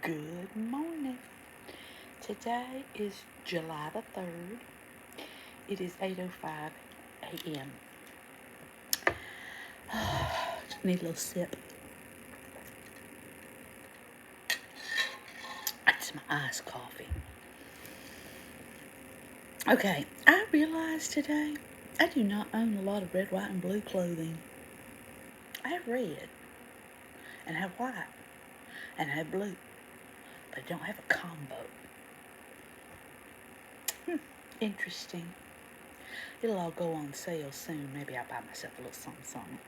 Good morning. Today is July the 3rd. It is 8:05 a.m. Just need a little sip. It's my iced coffee. Okay, I realized today I do not own a lot of red, white, and blue clothing. I have red, and I have white, and I have blue, but I don't have a combo. Interesting. It'll all go on sale soon. Maybe I'll buy myself a little something.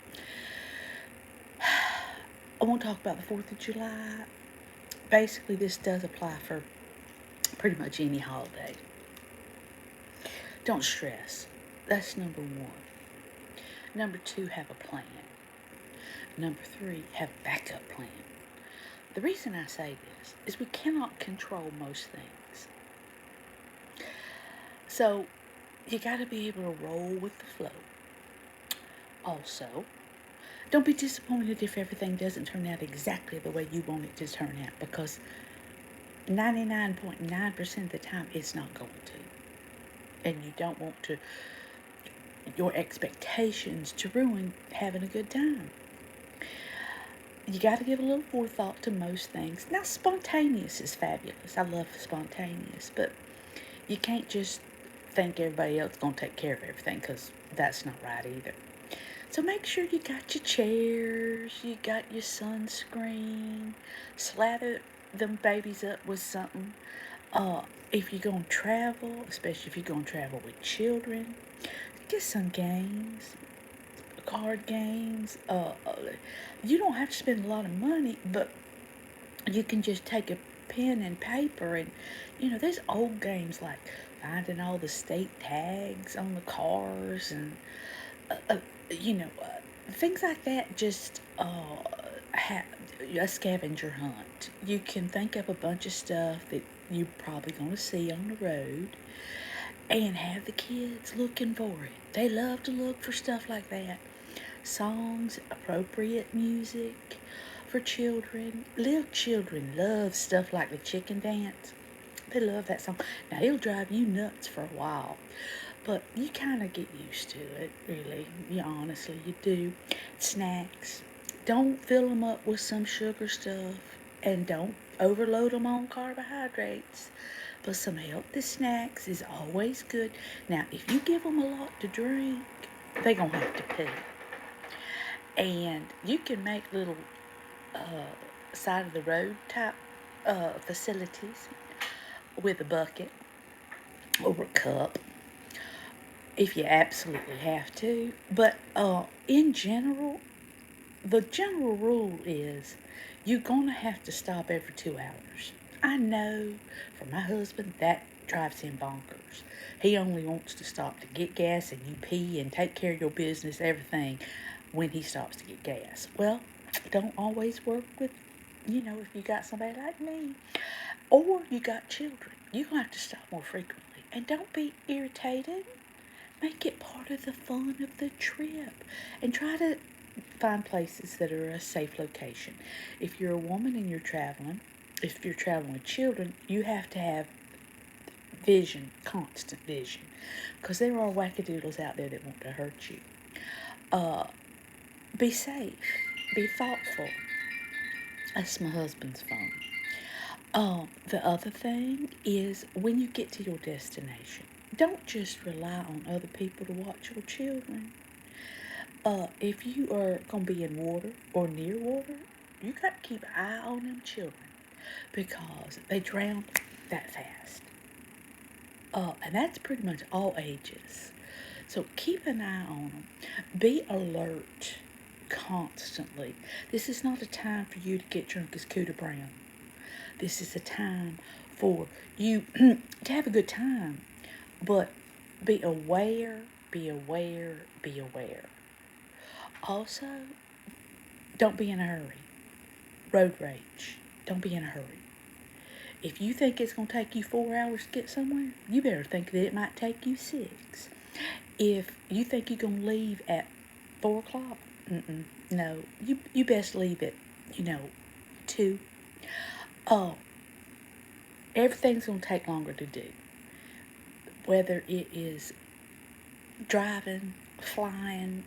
I won't talk about the 4th of July. Basically, this does apply for pretty much any holiday. Don't stress. That's number one. Number two, have a plan. Number three, have a backup plan. The reason I say this is we cannot control most things. So you got to be able to roll with the flow. Also, don't be disappointed if everything doesn't turn out exactly the way you want it to turn out, because 99.9% of the time it's not going to. And you don't want to your expectations to ruin having a good time. You got to give a little forethought to most things. Now, spontaneous is fabulous. I love spontaneous, but you can't just think everybody else is going to take care of everything, because that's not right either. So make sure you got your chairs, you got your sunscreen, slather them babies up with something. If you're going to travel, especially if you're going to travel with children, get some games, card games. You don't have to spend a lot of money, but you can just take a pen and paper, and there's old games like finding all the state tags on the cars, and uh, uh, you know uh, things like that. Just have a scavenger hunt. You can think of a bunch of stuff that you're probably going to see on the road, and have the kids looking for it. They love to look for stuff like that. Songs, appropriate music for children. Little children love stuff like the chicken dance. They love that song. Now, it'll drive you nuts for a while, but you kind of get used to it, really. Honestly, you do. Snacks. Don't fill them up with some sugar stuff, and don't overload them on carbohydrates. But some healthy snacks is always good. Now, if you give them a lot to drink, they're going to have to pee. And you can make little side of the road type facilities with a bucket or a cup if you absolutely have to. But in general, the general rule is you're going to have to stop every 2 hours. I know for my husband that drives him bonkers. He only wants to stop to get gas, and you pee and take care of your business, everything, when he stops to get gas. Well, don't always work with, if you got somebody like me, or you got children. You're going to have to stop more frequently. And don't be irritated. Make it part of the fun of the trip. And try to find places that are a safe location. If you're a woman and if you're traveling with children, you have to have vision, constant vision, because there are wackadoodles out there that want to hurt you. Uh, be safe, be thoughtful. That's my husband's phone. The other thing is, when you get to your destination, don't just rely on other people to watch your children. If you are going to be in water or near water, you got to keep an eye on them children, because they drown that fast. And that's pretty much all ages. So keep an eye on them. Be alert constantly. This is not a time for you to get drunk as Cooter Brown. This is a time for you to have a good time. But be aware, be aware, be aware. Also, don't be in a hurry. Road rage. Don't be in a hurry. If you think it's going to take you 4 hours to get somewhere, you better think that it might take you 6. If you think you're going to leave at 4 o'clock, no. You best leave at, 2. Oh, everything's going to take longer to do. Whether it is driving, flying,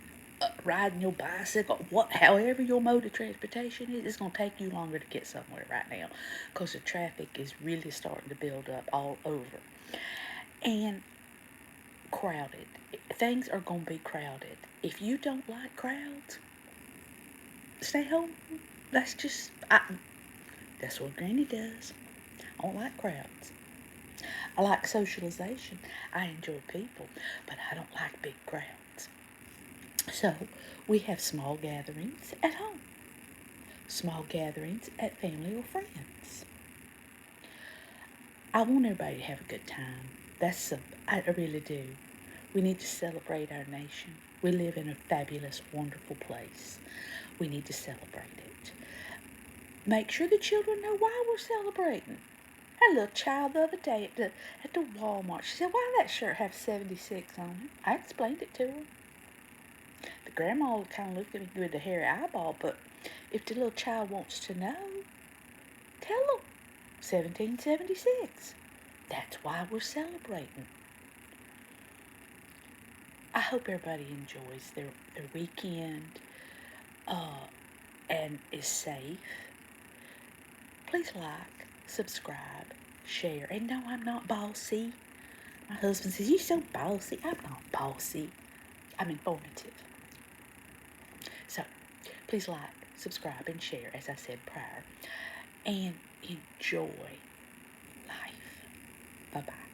riding your bicycle, however your mode of transportation is, it's going to take you longer to get somewhere right now because the traffic is really starting to build up all over. And crowded. Things are going to be crowded. If you don't like crowds, stay home. That's just, that's what Granny does. I don't like crowds. I like socialization. I enjoy people, but I don't like big crowds. So we have small gatherings at home, small gatherings at family or friends. I want everybody to have a good time. I really do. We need to celebrate our nation. We live in a fabulous, wonderful place. We need to celebrate it. Make sure the children know why we're celebrating. I had a little child the other day at the Walmart. She said, "Why does that shirt have 76 on it?" I explained it to her. The grandma kind of looked at me with a hairy eyeball, but if the little child wants to know, tell them. 1776. That's why we're celebrating. I hope everybody enjoys their weekend uh, and is safe. Please like, subscribe, share. And no, I'm not bossy. My husband says, "You're so bossy." I'm not bossy. I'm informative. So please like, subscribe, and share, as I said prior. And enjoy life. Bye bye.